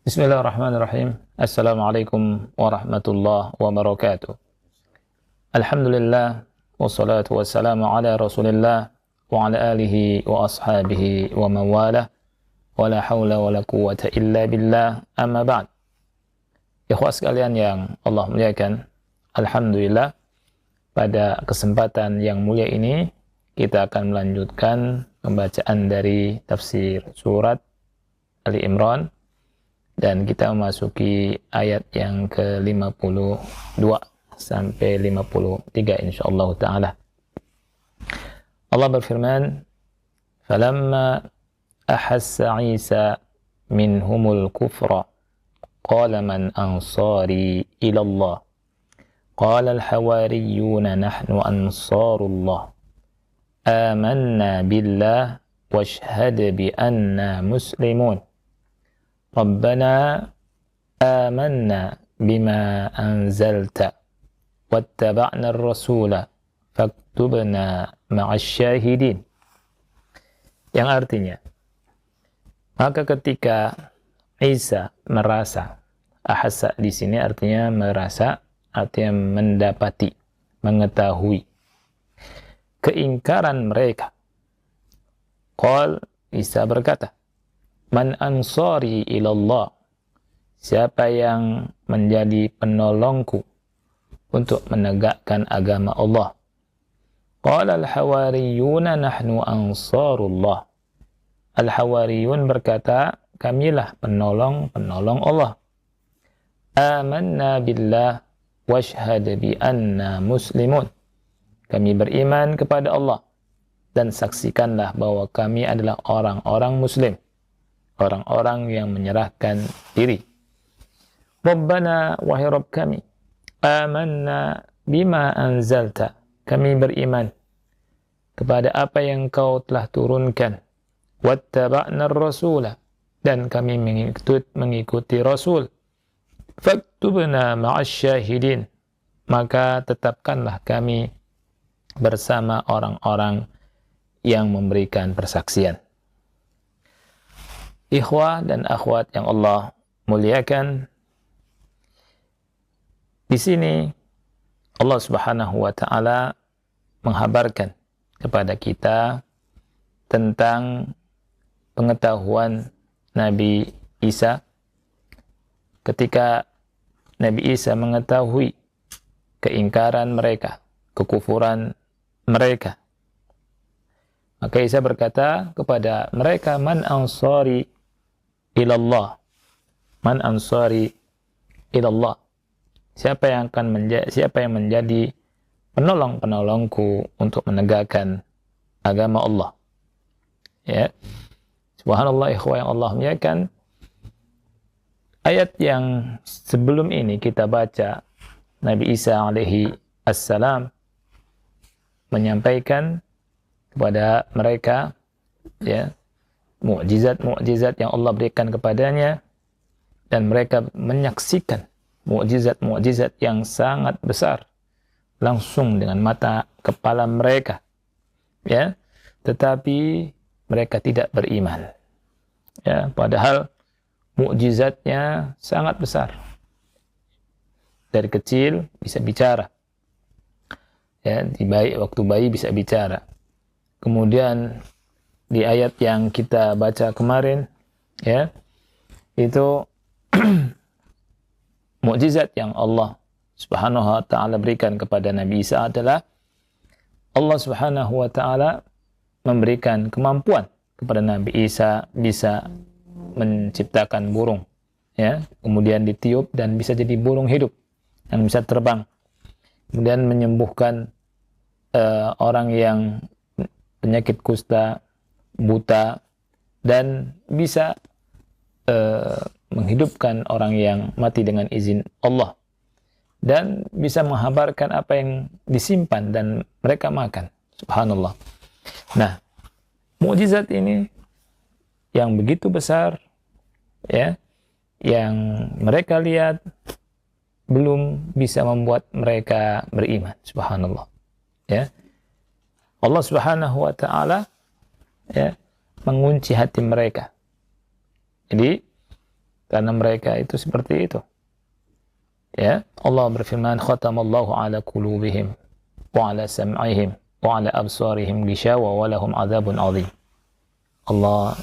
Bismillahirrahmanirrahim. Assalamualaikum warahmatullahi wabarakatuh. Alhamdulillah wassalatu wassalamu ala Rasulillah wa ala alihi wa ashabihi wa mawalah wa la hawla wa la quwwata illa billah, amma ba'd. Ikhwah sekalian yang Allah muliakan, alhamdulillah pada kesempatan yang mulia ini kita akan melanjutkan pembacaan dari tafsir surat Ali Imran. Dan kita memasuki ayat yang ke-52 sampai 53 insyaallah ta'ala. Allah berfirman, "Falamma ahassa Isa minhumul kufra, qala man ansari ila Allah? Qala al-hawariyuna nahnu ansarullah. Amanna billah washhad bi anna muslimun. Rabbana amanna bima anzalta wattaba'na ar-rasula faktubna ma'asy syahidin." Yang artinya, maka ketika Isa merasa, ahassa di sini artinya merasa, artinya mendapati, mengetahui keingkaran mereka. Qal, Isa berkata, "Man ansari ilallah?" Siapa yang menjadi penolongku untuk menegakkan agama Allah? Qala al-hawariyuna nahnu ansarullah. Al-hawariyun berkata, kamilah penolong-penolong Allah. Amanna billah washhad bi anna muslimun. Kami beriman kepada Allah dan saksikanlah bahwa kami adalah orang-orang muslim, orang-orang yang menyerahkan diri. Rabbana, wahai Rabb kami, amanna bima anzalta. Kami beriman kepada apa yang kau telah turunkan. Wattaba'na ar-rasula. Dan kami mengikuti Rasul. Faktubna ma'asy syahidin. Maka tetapkanlah kami bersama orang-orang yang memberikan persaksian. Ikhwah dan akhwat yang Allah muliakan, di sini Allah Subhanahu wa taala menghabarkan kepada kita tentang pengetahuan Nabi Isa ketika Nabi Isa mengetahui keingkaran mereka, kekufuran mereka. Maka Isa berkata kepada mereka, "Man ansari ilallah?" Man ansari ilallah. Siapa yang menjadi penolong-penolongku untuk menegakkan agama Allah? Ya. Subhanallah, ikhwah yang Allah muliakan. Ayat yang sebelum ini kita baca, Nabi Isa alaihi assalam menyampaikan kepada mereka, ya, mukjizat-mukjizat yang Allah berikan kepadanya, dan mereka menyaksikan mukjizat-mukjizat yang sangat besar langsung dengan mata kepala mereka, ya, tetapi mereka tidak beriman, ya, padahal mukjizatnya sangat besar. Dari kecil bisa bicara, ya, waktu bayi bisa bicara. Kemudian di ayat yang kita baca kemarin, ya, itu mukjizat yang Allah Subhanahu wa taala berikan kepada Nabi Isa adalah Allah Subhanahu wa taala memberikan kemampuan kepada Nabi Isa bisa menciptakan burung, ya, kemudian ditiup dan bisa jadi burung hidup yang bisa terbang. Kemudian menyembuhkan orang yang penyakit kusta, buta, dan bisa menghidupkan orang yang mati dengan izin Allah, dan bisa menghabarkan apa yang disimpan dan mereka makan. Subhanallah. Nah, mukjizat ini yang begitu besar, ya, yang mereka lihat belum bisa membuat mereka beriman. Subhanallah. Ya. Allah Subhanahu wa taala, ya, mengunci hati mereka. Jadi karena mereka itu seperti itu. Ya, Allah berfirman, khatamallahu ala qulubihim wa ala sam'ihim wa ala absarihim gishawa wa lahum adzabun adzim. Allah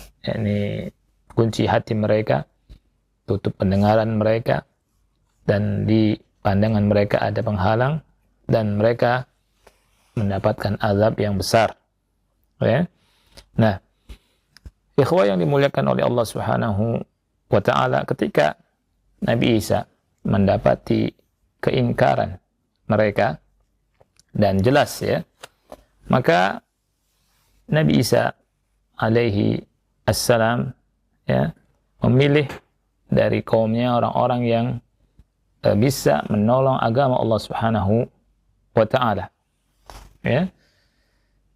kunci hati mereka, tutup pendengaran mereka, dan di pandangan mereka ada penghalang, dan mereka mendapatkan azab yang besar. Ya. Nah, ikhwah yang dimuliakan oleh Allah Subhanahu wa ta'ala, ketika Nabi Isa mendapati keingkaran mereka, dan jelas ya, maka Nabi Isa alaihi assalam ya, memilih dari kaumnya orang-orang yang bisa menolong agama Allah Subhanahu wa ta'ala. Ya.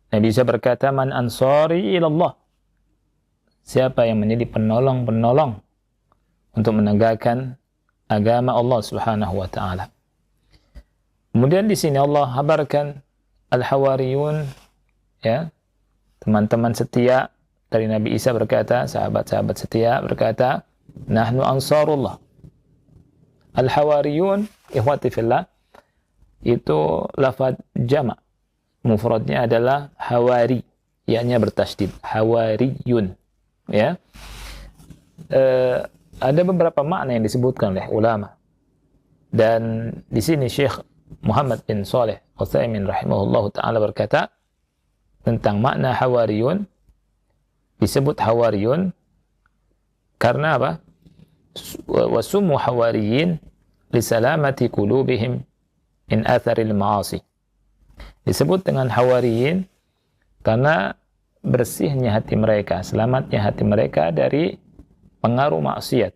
Nabi Isa berkata, man ansari ilallah, siapa yang menjadi penolong-penolong untuk menegakkan agama Allah Subhanahu wa ta'ala. Kemudian di sini Allah habarkan al-hawariyun, ya, teman-teman setia dari Nabi Isa berkata, sahabat-sahabat setia berkata, nahnu ansarullah. Al-hawariyun, ikhwati fillah, itu lafaz jama'. Mufradnya adalah hawari, ianya bertasydid, hawariyun. Ya. Ada beberapa makna yang disebutkan oleh ulama. Dan di sini Syekh Muhammad bin Shalih Utsaimin rahimahullahu taala berkata tentang makna hawariyun, disebut hawariyun karena apa? Wasummu hawariyin lisalamati qulubihim min atharil ma'asi. Disebut dengan hawariyin karena bersihnya hati mereka, selamatnya hati mereka dari pengaruh maksiat.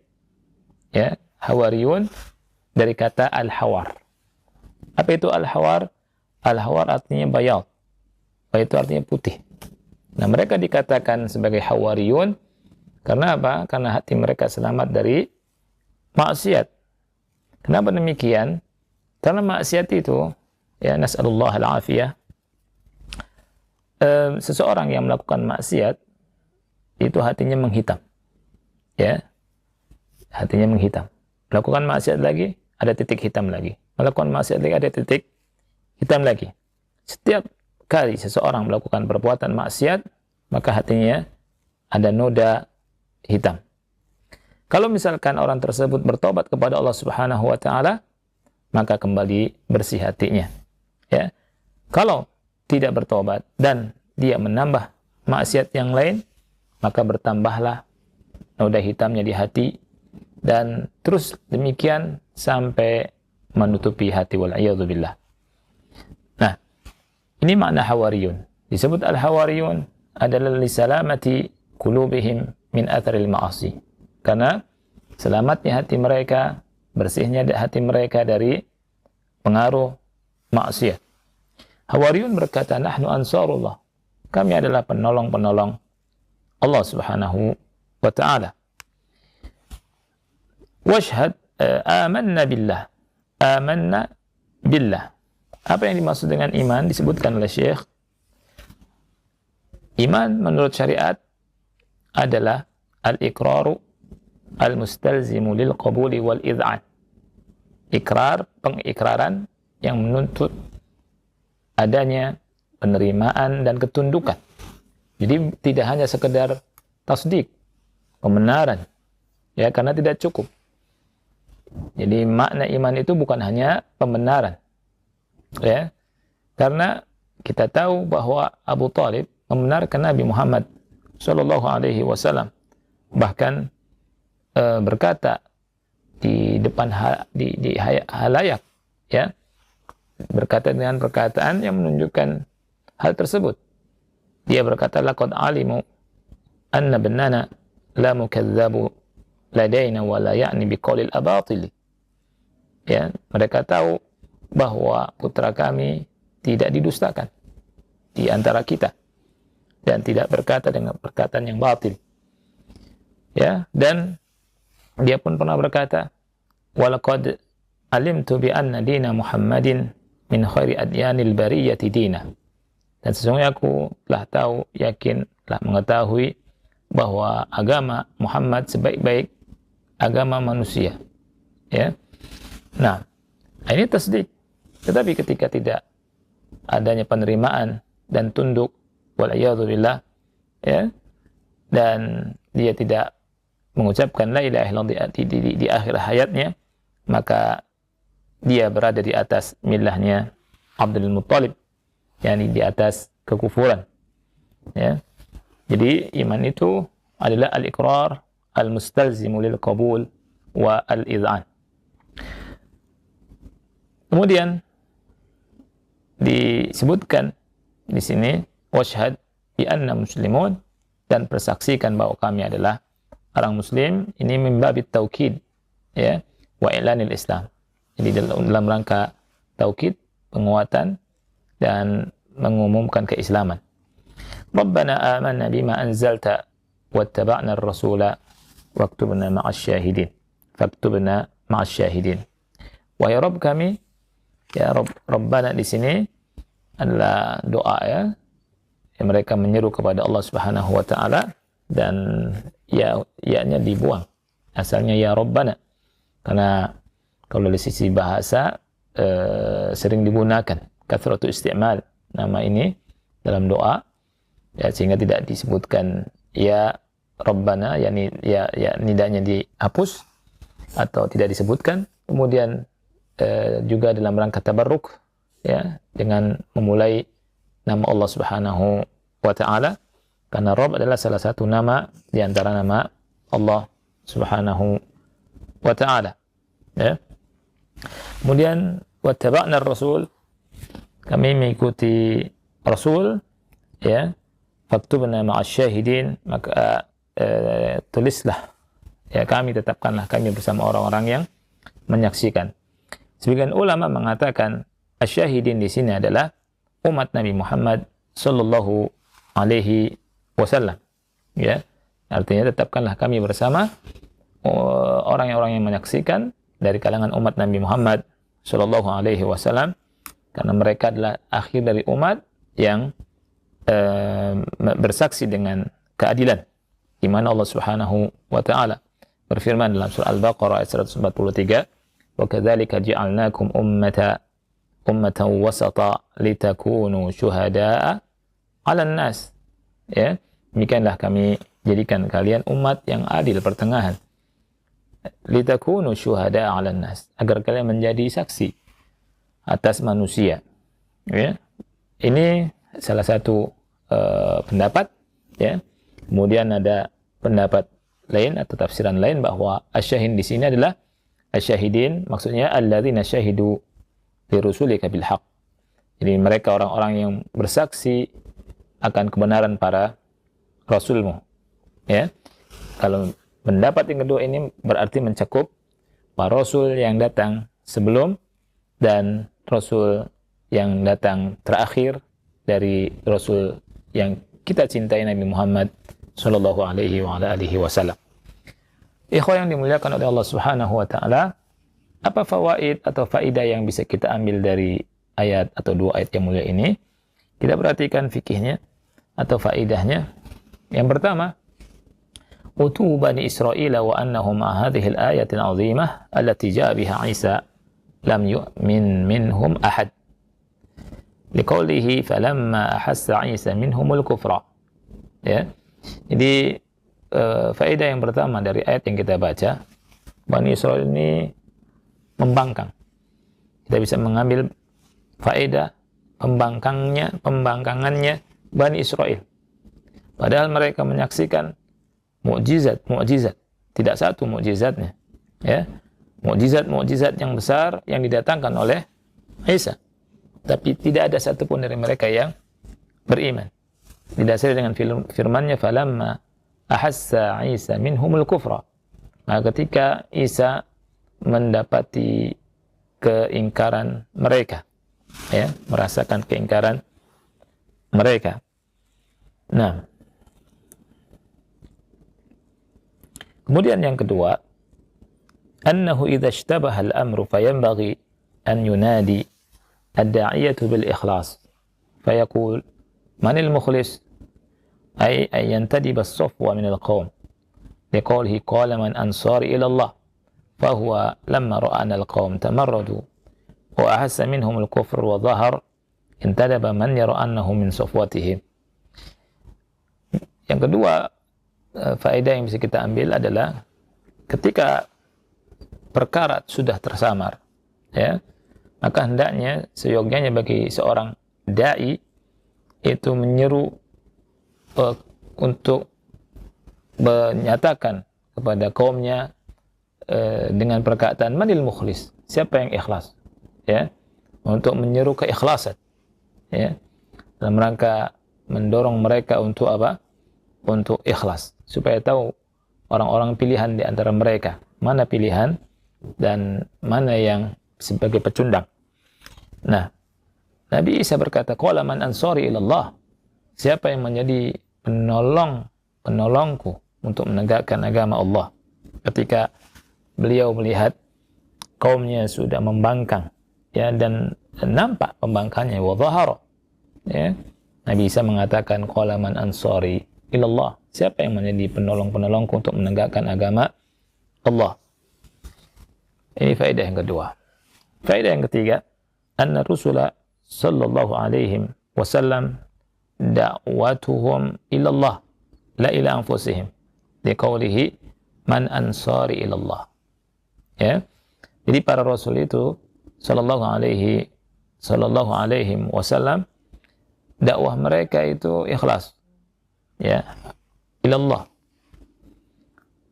Ya, hawariyun dari kata al-hawar. Apa itu al-hawar? Al-hawar artinya bayad. Bayad itu artinya putih. Nah, mereka dikatakan sebagai hawariyun karena apa? Karena hati mereka selamat dari maksiat. Kenapa demikian? Karena maksiat itu, ya, nas'alullah al-afiyah, seseorang yang melakukan maksiat itu hatinya menghitam. Ya, hatinya menghitam. Melakukan maksiat lagi, ada titik hitam lagi. Melakukan maksiat lagi, ada titik hitam lagi. Setiap kali seseorang melakukan perbuatan maksiat, maka hatinya ada noda hitam. Kalau misalkan orang tersebut bertobat kepada Allah Subhanahu wa ta'ala, maka kembali bersih hatinya. Ya. Kalau tidak bertobat dan dia menambah maksiat yang lain, maka bertambahlah noda hitamnya di hati, dan terus demikian sampai menutupi hati, wal'iyadzubillah. Nah, ini makna hawariyun. Disebut al-hawariyun adalah lisalamati qulubihim min atharil ma'asi. Karena selamatnya hati mereka, bersihnya hati mereka dari pengaruh maksiat. Hawariyun berkata, nahnu ansarullah. Kami adalah penolong-penolong Allah Subhanahu wa ta'ala. Washhad amanna billah. Amanna billah. Apa yang dimaksud dengan iman? Disebutkan oleh Syekh. Iman menurut syariat adalah al-iqraru al-mustalzimu lil qabuli wal id'an. Ikrar, pengikraran yang menuntut adanya penerimaan dan ketundukan. Jadi tidak hanya sekedar tasdik, pembenaran, ya, karena tidak cukup. Jadi makna iman itu bukan hanya pembenaran, ya, karena kita tahu bahwa Abu Thalib membenarkan Nabi Muhammad Shallallahu Alaihi Wasallam, bahkan berkata di depan di halayak, ya, berkata dengan perkataan yang menunjukkan hal tersebut. Dia berkata, laqad alimu anna bannana la mukazzabu ladaina wa la ya'ni biqaulil abatili. Ya, mereka tahu bahwa putra kami tidak didustakan di antara kita dan tidak berkata dengan perkataan yang batil. Ya, dan dia pun pernah berkata, walaqad alimtu bi anna dina Muhammadin min khairi adyanil bariyati dina. Dan sesungguhnya aku telah tahu, yakin, telah mengetahui bahwa agama Muhammad sebaik-baik agama manusia. Ya. Nah, ini tasdik. Tetapi ketika tidak adanya penerimaan dan tunduk, wal'iyadzubillah, ya, dan dia tidak mengucapkan la ilaha illallah di akhir hayatnya, maka dia berada di atas millahnya Abdul Muttalib, yakni di atas kekufuran. Ya. Jadi iman itu adalah al-iqrar al-mustalzimu lil qabul wa al-idhan. Kemudian disebutkan di sini washhad bi anna muslimun, dan persaksikan bahwa kami adalah orang muslim. Ini min babit taukid, ya, wa i'lanil Islam. Jadi dalam rangka taukid, penguatan dan mengumumkan keislaman. Rabbana amanna bima anzalta wattaba'na ar-rasula waktubna ma'asy syahidin. Faktubna ma'asy syahidin. Wahai Rabb kami, ya Rabbana di sini adalah doa, ya. Mereka menyeru kepada Allah Subhanahu wa taala, dan ya-nya dibuang. Asalnya ya Rabbana. Karena kalau dari sisi bahasa sering digunakan kathratu isti'mal nama ini dalam doa, ya, sehingga tidak disebutkan ya Rabbana, yakni ya nidanya dihapus atau tidak disebutkan. Kemudian juga dalam rangka tabarruk, ya, dengan memulai nama Allah Subhanahu wa taala, karena Rabb adalah salah satu nama di antara nama Allah Subhanahu wa taala, ya. Kemudian wattaba'na ar-rasul, kami mengikuti Rasul, ya. Faktubna ma'asy syahidin, maka tulislah, ya, kami tetapkanlah kami bersama orang-orang yang menyaksikan. Sebagian ulama mengatakan asy-syahidin di sini adalah umat Nabi Muhammad sallallahu alaihi wasallam, ya. Artinya tetapkanlah kami bersama orang-orang yang menyaksikan dari kalangan umat Nabi Muhammad sallallahu alaihi wasallam, karena mereka adalah akhir dari umat yang bersaksi dengan keadilan, di mana Allah Subhanahu wa taala berfirman dalam surah Al-Baqarah ayat 143, "Wa kadzalika ja'alnakum ummatan wasata litakunu syuhada'a 'alan nas." Ya, demikianlah kami jadikan kalian umat yang adil, pertengahan. Litakunu syuhada'a 'alan nas, agar kalian menjadi saksi atas manusia. Ya. Ini salah satu pendapat, ya. Kemudian ada pendapat lain atau tafsiran lain bahwa asy-syahid di sini adalah asy-syahidin, maksudnya alladzina syahidu li rusulika bil haqq. Jadi mereka orang-orang yang bersaksi akan kebenaran para rasulmu, ya. Kalau pendapat yang kedua ini berarti mencakup para rasul yang datang sebelum dan rasul yang datang terakhir dari rasul yang kita cintai, Nabi Muhammad sallallahu alaihi wa ala alihi wasallam. Ikhwan yang dimuliakan oleh Allah Subhanahu wa taala, apa fawaid atau faidah yang bisa kita ambil dari ayat atau dua ayat yang mulia ini? Kita perhatikan fikihnya atau faidahnya. Yang pertama, utu Bani Israil wa annahum hadhihi al-ayati al-'azimah allati ja'a biha Isa lam yu'min minhum ahad. Liqaulihi falamma ahassa Isa minhumul kufra. Ya. Jadi faedah yang pertama dari ayat yang kita baca, Bani Israil ini membangkang. Kita bisa mengambil faedah pembangkangannya Bani Israil. Padahal mereka menyaksikan mukjizat, tidak satu mukjizatnya, ya. Mukjizat yang besar yang didatangkan oleh Isa. Tapi tidak ada satupun dari mereka yang beriman. Didasari dengan firman-Nya, falamma ahassa Isa minhumul kufra. Maka ketika Isa mendapati keingkaran mereka, ya, merasakan keingkaran mereka. Nah, kemudian yang kedua, annahu idza ishtabaha al-amru fayanbaghi an yunadi ad-da'iyatu bil ikhlas fayaqul man al-mukhlis ay yantadib as-safwa min al-qawm liqaulihi qala man ansari ila Allah fahuwa lamma ra'ana al-qaum tamarradu wa ahassa minhum al-kufr wa dhahar intadaba man yara annahu min safwatihim. Yang kedua, faedah yang bisa kita ambil adalah ketika perkara sudah tersamar, ya, maka hendaknya seyogyanya bagi seorang dai itu menyeru untuk menyatakan kepada kaumnya dengan perkataan manil mukhlis, siapa yang ikhlas, ya, untuk menyeru keikhlasan, ya, dalam rangka mendorong mereka untuk apa? Untuk ikhlas, supaya tahu orang-orang pilihan di antara mereka, mana pilihan dan mana yang sebagai pecundang. Nah, Nabi Isa berkata, qala man ansari ilallah, siapa yang menjadi penolongku untuk menegakkan agama Allah. Ketika beliau melihat kaumnya sudah membangkang, ya, dan nampak pembangkangnya, wa dhahara, ya, Nabi Isa mengatakan, qala man ansari ilallah, siapa yang menjadi penolongku untuk menegakkan agama Allah. Ini faedah yang kedua. Faedah yang ketiga, anna rusula sallallahu alaihi wasallam da'watuhum ilallah la ila anfusihim liqaulihi man ansari ilallah. Ya. Jadi para rasul itu sallallahu alaihi wasallam, dakwah mereka itu ikhlas, ya, ilallah,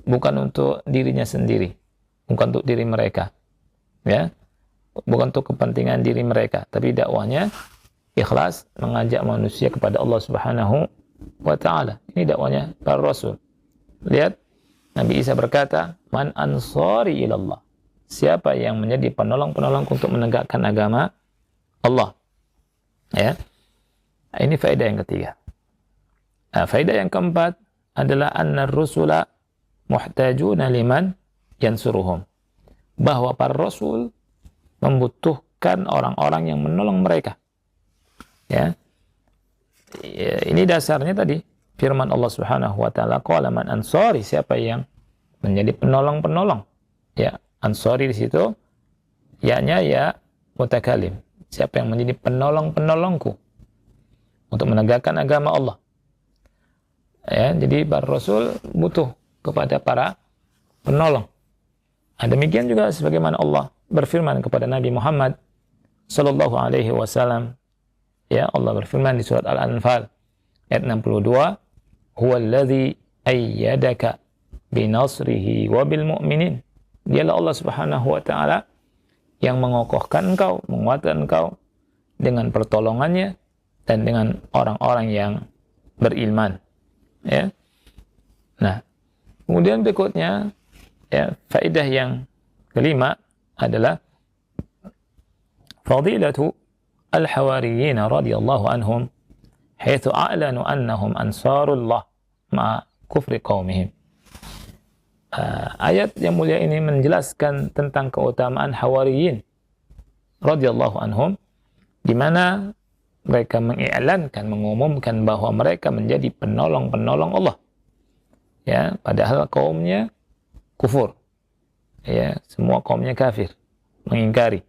bukan untuk dirinya sendiri, bukan untuk diri mereka, ya, bukan untuk kepentingan diri mereka, tapi dakwahnya ikhlas, mengajak manusia kepada Allah Subhanahu wa ta'ala. Ini dakwahnya para rasul. Lihat, Nabi Isa berkata, man ansari ilallah, siapa yang menjadi penolong-penolong untuk menegakkan agama Allah, ya. Ini faedah yang ketiga. Nah, faedah yang keempat adalah anna rusula muhtajuna liman yansuruhum, bahwa para rasul membutuhkan orang-orang yang menolong mereka, ya. Ini dasarnya tadi firman Allah Subhanahu wa taala, qala man ansari, siapa yang menjadi penolong-penolong, ya. Ansari di situ ya-nya ya mutakalim, siapa yang menjadi penolong-penolongku untuk menegakkan agama Allah, ya. Jadi para rasul butuh kepada para penolong. Demikian juga sebagaimana Allah berfirman kepada Nabi Muhammad sallallahu alaihi wasallam, ya, Allah berfirman di surat Al-Anfal ayat 62, huwallazi ayyadaka binasrihi wa bil mu'minin, dialah Allah Subhanahu wa taala yang mengokohkan engkau, menguatkan engkau dengan pertolongannya dan dengan orang-orang yang beriman, ya. Nah, kemudian berikutnya, ya, faedah yang kelima adalah fadilatu al-hawariyin radhiyallahu anhum haitsu a'lanu annahum ansarullah ma kufri qaumihim. Ayat yang mulia ini menjelaskan tentang keutamaan hawariyin radhiyallahu anhum, di mana mereka mengiklankan, mengumumkan bahwa mereka menjadi penolong-penolong Allah, ya, padahal kaumnya kufur, ya, semua kaumnya kafir, mengingkari,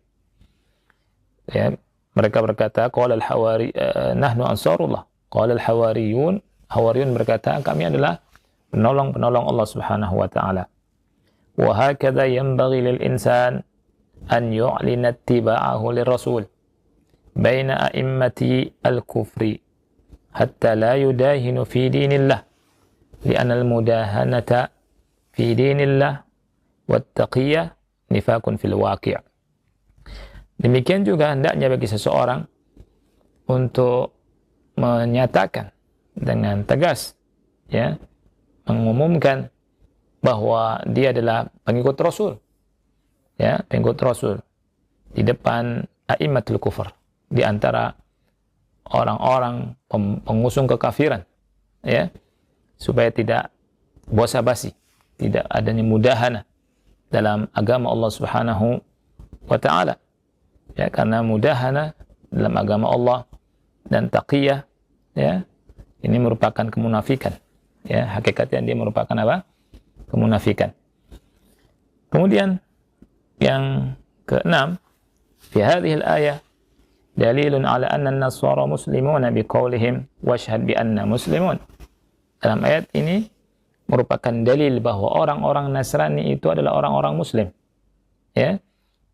ya. Mereka berkata, qala al-hawari nahnu ansarullah, qala al-hawariyun, hawariyun berkata, kami adalah penolong-penolong Allah Subhanahu wa taala. Wa hakadha yanbaghi lil insan an yu'lina ittiba'ahu lirrasul baina a'immati al-kufri hatta la yudahinu fi dinillah li'anna al-mudahanata fi dinillah wattaqiyah nifakun fil waqi'. Demikian juga hendaknya bagi seseorang untuk menyatakan dengan tegas, ya, mengumumkan bahwa dia adalah pengikut Rasul, ya, pengikut Rasul di depan a'immatul kufur, di antara orang-orang pengusung kekafiran, ya, supaya tidak basa-basi, tidak adanya mudahana dalam agama Allah Subhanahu wa taala, ya, karena mudahana dalam agama Allah dan taqiyah, ya, ini merupakan kemunafikan, ya, hakikatnya dia merupakan apa? kemunafikan. Kemudian yang keenam, fi hadhihi al-ayah dalilun ala anna an-nasara muslimuna biqaulihim washhad bi anna muslimun. Dalam ayat ini merupakan dalil bahwa orang-orang Nasrani itu adalah orang-orang muslim. Ya.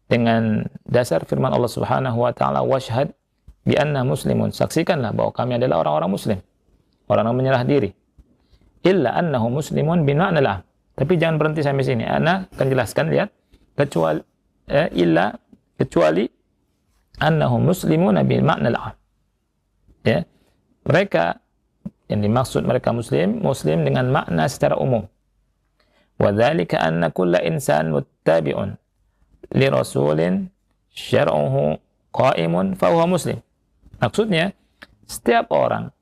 Dengan dasar firman Allah Subhanahu wa taala, washhad bi anna muslimun, saksikanlah bahwa kami adalah orang-orang muslim, orang yang menyerah diri. Illa annahu muslimun bi ma'na al-'am. Tapi jangan berhenti sampai sini. Ana akan jelaskan, lihat, kecuali annahum muslimuna bil ma'na al-'am. Ya. Mereka yang dimaksud mereka muslim dengan makna secara umum. Wa dzalika anna kulla insan muttabi'un li rasulin syar'uhu qa'imun fa huwa muslim. Maksudnya setiap orang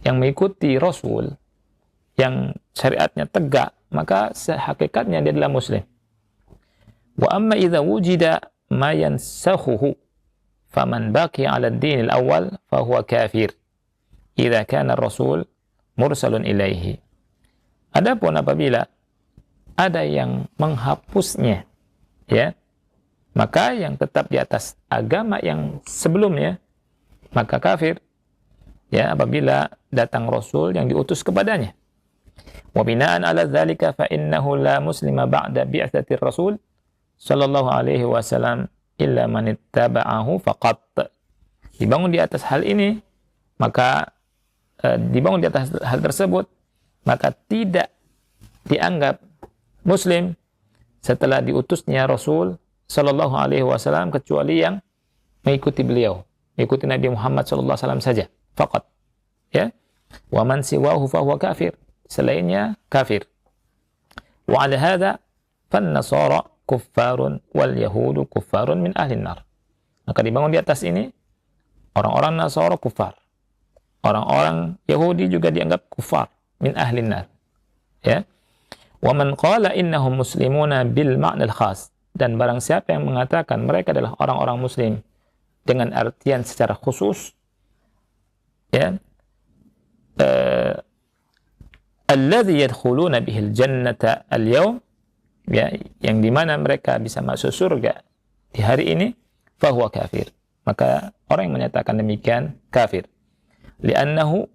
yang mengikuti rasul yang syariatnya tegak, maka hakikatnya dia adalah muslim. Wa amma idza wujida ma yansakhuhu faman baqi 'ala ad-din al-awwal fa huwa kafir idza kana ar-rasul mursalun ilaihi. Adapun apabila ada yang menghapusnya, ya, maka yang tetap di atas agama yang sebelumnya maka kafir, ya, apabila datang rasul yang diutus kepadanya. Wa bina'an 'ala dzalika fa innahu la muslima ba'da bi'tsati rasul sallallahu alaihi wasallam illa man ittaba'ahu faqat. Dibangun di atas hal ini, maka dibangun di atas hal tersebut, maka tidak dianggap muslim setelah diutusnya Rasul sallallahu alaihi wasallam kecuali yang mengikuti beliau, mengikuti Nabi Muhammad sallallahu alaihi wasallam saja, faqat. Ya. Wa man siwahu fa huwa kafir. Selainnya kafir. Wa 'ala hadza fan-nasara kuffarun wal yahudu kuffarun min ahli nar. Maka dibangun di atas ini, orang-orang Nasara kufar, orang-orang Yahudi juga dianggap kufar, min ahlin nar. Ya. Wa man qala innahum muslimuna bil ma'na al-khas, dan barang siapa yang mengatakan mereka adalah orang-orang muslim dengan artian secara khusus, ya, alladhi yadkhuluna bihi al-jannata al-yawm, ya, yang dimana mereka bisa masuk surga di hari ini, fahuwa kafir. Maka orang yang menyatakan demikian kafir. Li'annahu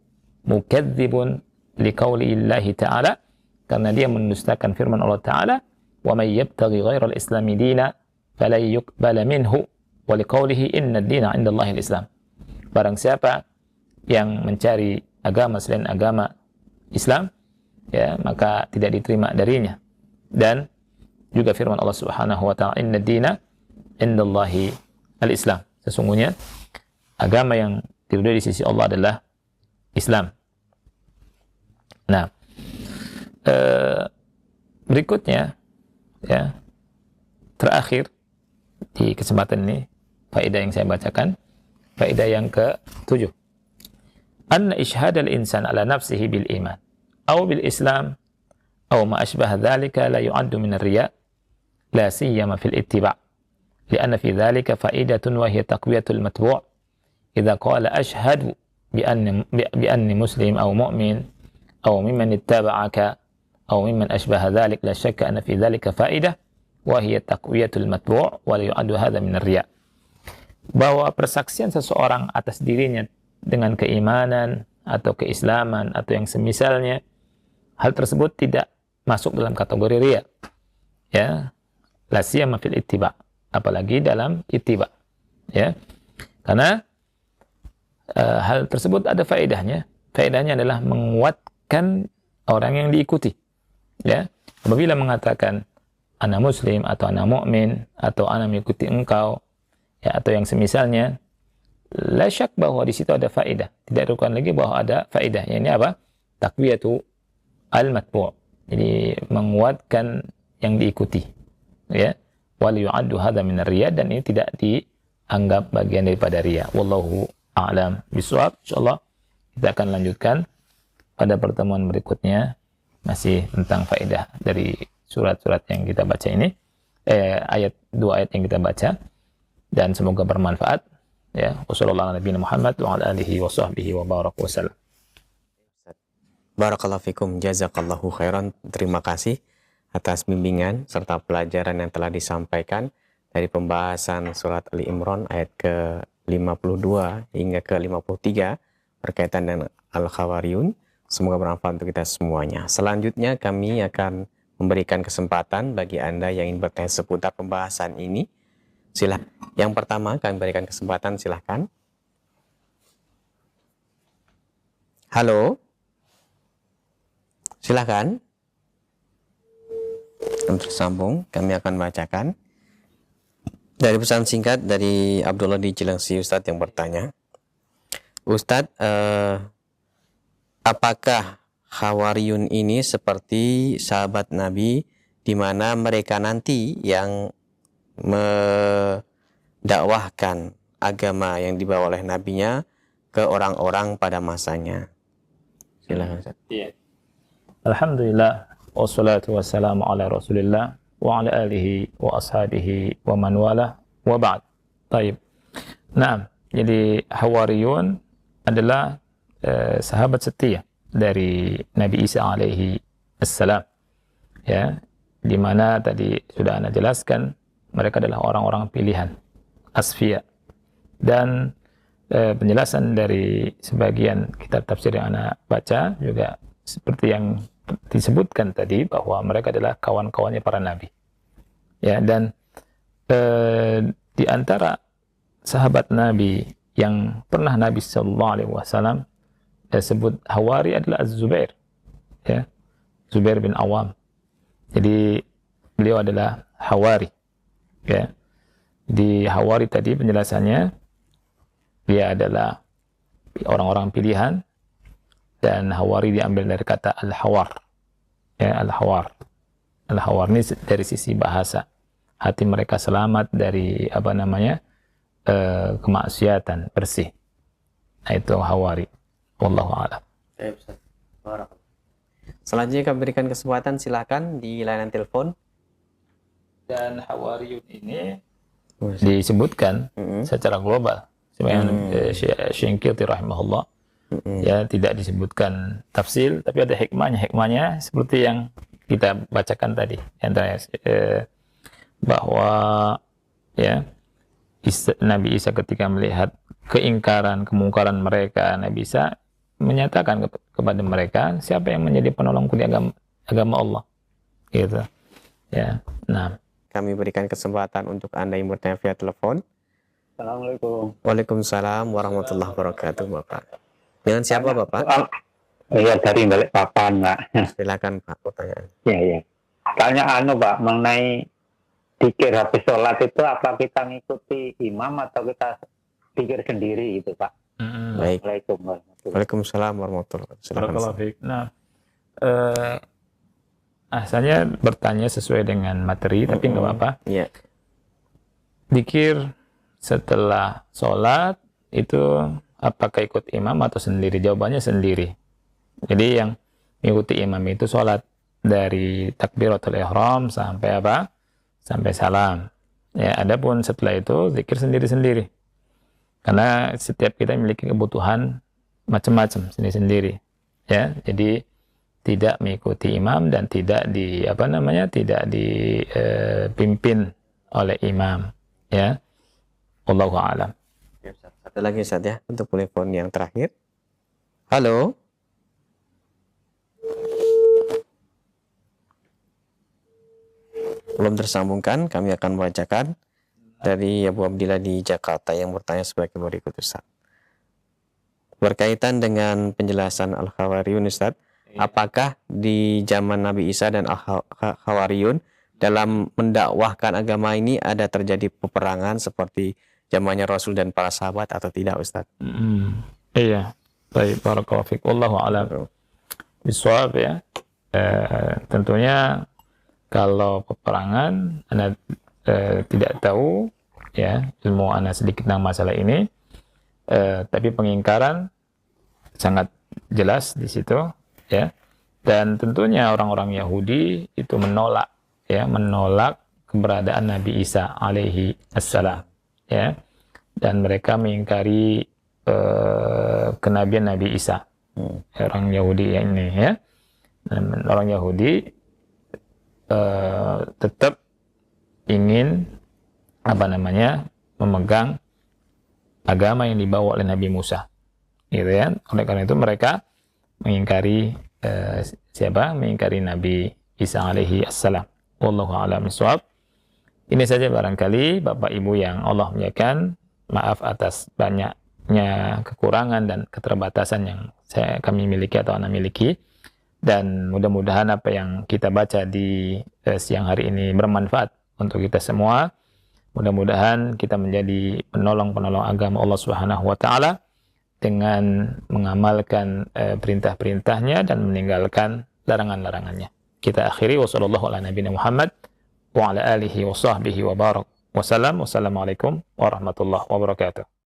mukadzibun liqaulillahi ta'ala, karena dia mendustakan firman Allah Ta'ala, wa may yabtaghi ghairal islami dina falan yuqbala minhu wa liqaulihi inna ad-dina 'indallahi al-islam. Barang siapa yang mencari agama selain agama Islam, ya, maka tidak diterima darinya. Dan juga firman Allah Subhanahu wa taala, inna ad-dina 'indallahi al-islam. Sesungguhnya agama yang diridhoi di sisi Allah adalah Islam. Nah, berikutnya, ya, terakhir di kesempatan ini, faedah yang saya bacakan, faedah yang ke-7. Anna ishhadal insan ala nafsihi bil iman aw bil islam aw ma ashbaha dhalika la yu'addu min ar-riya' la siyama fil ittiba'. لأن في ذلك فائدة وهي تقوية المتبوع إذا قال أشهد بأني مسلم أو مؤمن أو ممن اتبعك أو ممن أشبه ذلك لا شك أن في ذلك فائدة وهي تقوية المتبوع ولا يعد هذا من الرياء. Bahwa persaksian seseorang atas dirinya dengan keimanan atau keislaman atau yang semisalnya, hal tersebut tidak masuk dalam kategori riya, ya, la siyama fil ittiba', apalagi dalam ittiba', ya, karena hal tersebut ada faedahnya. Faedahnya adalah menguatkan orang yang diikuti, ya. Apabila mengatakan ana muslim atau ana mu'min atau ana mengikuti engkau, ya, atau yang semisalnya, la syak bahwa di situ ada faedah. Tidak diragukan lagi bahwa ada faedah. Ini apa? Taqwiyatu al-matbu'. Jadi menguatkan yang diikuti, ya. Wal yu'addu hadza min ar-riya, dan ini tidak dianggap bagian daripada riya. Wallahu a'lam bishawab. Insyaallah kita akan lanjutkan pada pertemuan berikutnya, masih tentang faedah dari surat-surat yang kita baca ini, dua ayat yang kita baca, dan semoga bermanfaat, ya. Wassallallahu ala nabiyina Muhammad wa ala alihi wa sahbihi wa baraka wasallam. Barakallahu fikum, jazakallahu khairan. Terima kasih atas bimbingan serta pelajaran yang telah disampaikan dari pembahasan surat Ali Imran ayat ke-52 hingga ke-53 berkaitan dengan Al-Khawariyun. Semoga bermanfaat untuk kita semuanya. Selanjutnya kami akan memberikan kesempatan bagi Anda yang ingin bertanya seputar pembahasan ini. Yang pertama kami berikan kesempatan, silahkan. Halo, silahkan. Tersambung, kami akan bacakan dari pesan singkat dari Abdullah di Cilengsi, Ustadz yang bertanya, Ustadz, apakah Khawariyun ini seperti sahabat Nabi di mana mereka nanti yang mendakwahkan agama yang dibawa oleh nabinya ke orang-orang pada masanya? Silakan Ustaz. Iya. Alhamdulillah wassalatu wassalamu ala Rasulillah wa ala alihi wa ashabihi wa man wala wa ba'd. Baik. Nah, jadi Hawariyun adalah sahabat setia dari Nabi Isa alaihi assalam. Ya, di mana tadi sudah Anda jelaskan mereka adalah orang-orang pilihan asfiya. Dan penjelasan dari sebagian kitab tafsir yang Anda baca juga seperti yang disebutkan tadi bahwa mereka adalah kawan-kawannya para nabi. Ya, dan di antara sahabat Nabi yang pernah Nabi sallallahu alaihi wasallam sebut Hawari adalah Az-Zubair. Ya. Zubair bin Awam. Jadi beliau adalah Hawari. Ya. Di Hawari tadi penjelasannya dia adalah orang-orang pilihan, dan Hawari diambil dari kata al-hawar. Ya, al-hawar. Al-hawar ini dari sisi bahasa. Hati mereka selamat dari kemaksiatan, bersih. Nah, itu Hawari. Wallahu a'lam. Selanjutnya kami berikan kesempatan, silakan di layanan telepon. Dan Hawariyun ini disebutkan secara global. Sebenarnya Syinqiti rahimahullah ya tidak disebutkan tafsil, tapi ada hikmahnya seperti yang kita bacakan tadi, yang bahwa ya Nabi Isa ketika melihat keingkaran, kemungkaran mereka, Nabi Isa menyatakan kepada mereka, siapa yang menjadi penolongku di agama Allah, gitu ya. Nah, kami berikan kesempatan untuk Anda yang bertanya via telepon. Assalamualaikum. Waalaikumsalam warahmatullahi wabarakatuh, Bapak. Dengan siapa, Bapak? Iya, dari Balikpapan, Pak. Silakan, Pak, pertanyaan. Iya. Tanya Pak, mengenai zikir habis sholat itu apa kita ngikuti imam atau kita zikir sendiri gitu, Pak? Baik. Waalaikumsalam warahmatullahi wabarakatuh. Nah, saya bertanya sesuai dengan materi, tapi nggak apa-apa. Iya. Zikir setelah sholat itu apakah ikut imam atau sendiri? Jawabannya sendiri. Jadi yang mengikuti imam itu sholat dari takbiratul ihram sampai apa? Sampai salam. Ya, adapun setelah itu zikir sendiri-sendiri. Karena setiap kita memiliki kebutuhan macam-macam sendiri-sendiri. Ya, jadi tidak mengikuti imam dan tidak dipimpin oleh imam. Ya. Wallahu a'lam. Satu lagi Ustaz ya, untuk telepon yang terakhir. Halo. Belum tersambungkan, kami akan membacakan dari Abu Abdillah di Jakarta yang bertanya sebagai berikut, Ustaz. Berkaitan dengan penjelasan Al-Khawariyun, Ustaz, apakah di zaman Nabi Isa dan Al-Khawariyun dalam mendakwahkan agama ini ada terjadi peperangan seperti zamannya Rasul dan para sahabat atau tidak, Ustaz? Iya. Baik, barakallahu fiik. Wallahu a'lam bishawab ya. Tentunya kalau peperangan Anda tidak tahu ya, ilmu Anda sedikit tentang masalah ini, tapi pengingkaran sangat jelas di situ ya. Dan tentunya orang-orang Yahudi itu menolak keberadaan Nabi Isa alaihi assalam ya, dan mereka mengingkari kenabian Nabi Isa. Orang Yahudi ini ya, dan orang Yahudi tetap ingin memegang agama yang dibawa oleh Nabi Musa, gitu ya. Oleh karena itu mereka mengingkari mengingkari Nabi Isa alaihi assalam. Wallahu a'lam bishawab. Ini saja barangkali Bapak Ibu yang Allah muliakan. Maaf atas banyaknya kekurangan dan keterbatasan yang kami miliki atau Anda miliki. Dan mudah-mudahan apa yang kita baca di siang hari ini bermanfaat untuk kita semua. Mudah-mudahan kita menjadi penolong-penolong agama Allah Subhanahu wa taala dengan mengamalkan perintah-perintahnya dan meninggalkan larangan-larangannya. Kita akhiri wassallallahu ala nabiyina Muhammad wa ala alihi wa sahbihi wa barak. Wassalamualaikum warahmatullahi wabarakatuh.